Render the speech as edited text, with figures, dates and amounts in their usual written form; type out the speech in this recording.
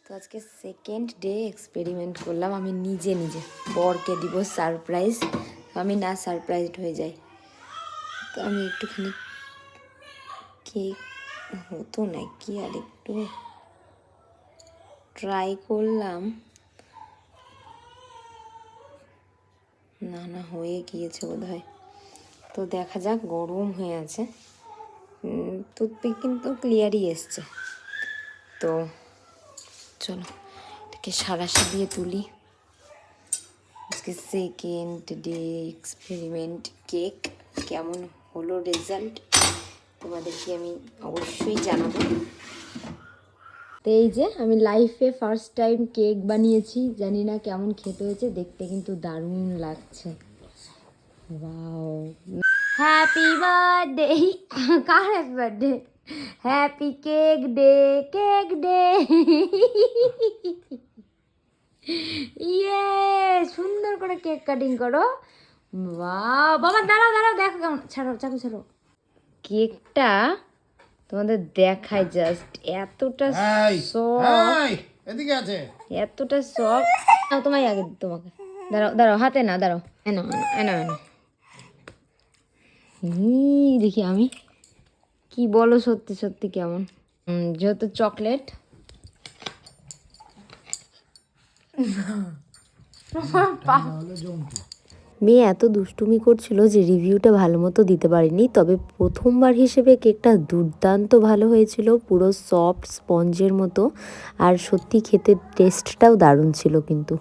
তো আজকে second day experiment করলাম আমি নিজে নিজে। বরকে দিব সারপ্রাইজ, আমি না সারপ্রাইজড হয়ে যাই। তো আমি একটুখানি কেক হতো নাকি আর একটু ট্রাই করলাম, না না হয়ে গিয়েছে বোধহয়। তো দেখা যাক, গরম হয়ে আছে, টুথপিক কিন্তু ক্লিয়ারই এসছে। তো চলো এটাকে সারাশি দিয়ে তুলি। আজকে সেকেন্ড ডে এক্সপেরিমেন্ট কেক, কেমন হলো রেজাল্ট তোমাদেরকে আমি অবশ্যই জানাবো। তো এই যে আমি লাইফে ফার্স্ট টাইম কেক বানিয়েছি, জানি না কেমন খেতে হয়েছে, দেখতে কিন্তু দারুণ লাগছে। ওয়াও, হ্যাপি বার্থডে, কার happy birthday? Happy cake day, cake day. ইয়ে, সুন্দর করে কেক কাটিং করো। বাহ বাবা, দাঁড়াও দাঁড়াও, দেখো কেমন, ছাড়ো চাকু ছাড়ো। কেকটা তোমাদের দেখায় জাস্ট, এতটা সফট, এদিকে আছে, এতটা সফট। তোমায় আগে, তোমাকে দাঁড়াও দাঁড়াও, হাতে না দাঁড়াও, এনো এনো এনো। দেখি আমি কি বলো, সত্যি সত্যি কেমন। যেহেতু চকলেট, মেয়ে এত দুষ্টুমি করছিল যে রিভিউটা ভালো মতো দিতে পারিনি, তবে প্রথমবার হিসেবে কেকটা দুর্দান্ত ভালো হয়েছিল, পুরো সফট স্পঞ্জের মতো, আর সত্যি খেতে টেস্টটাও দারুণ ছিল কিন্তু।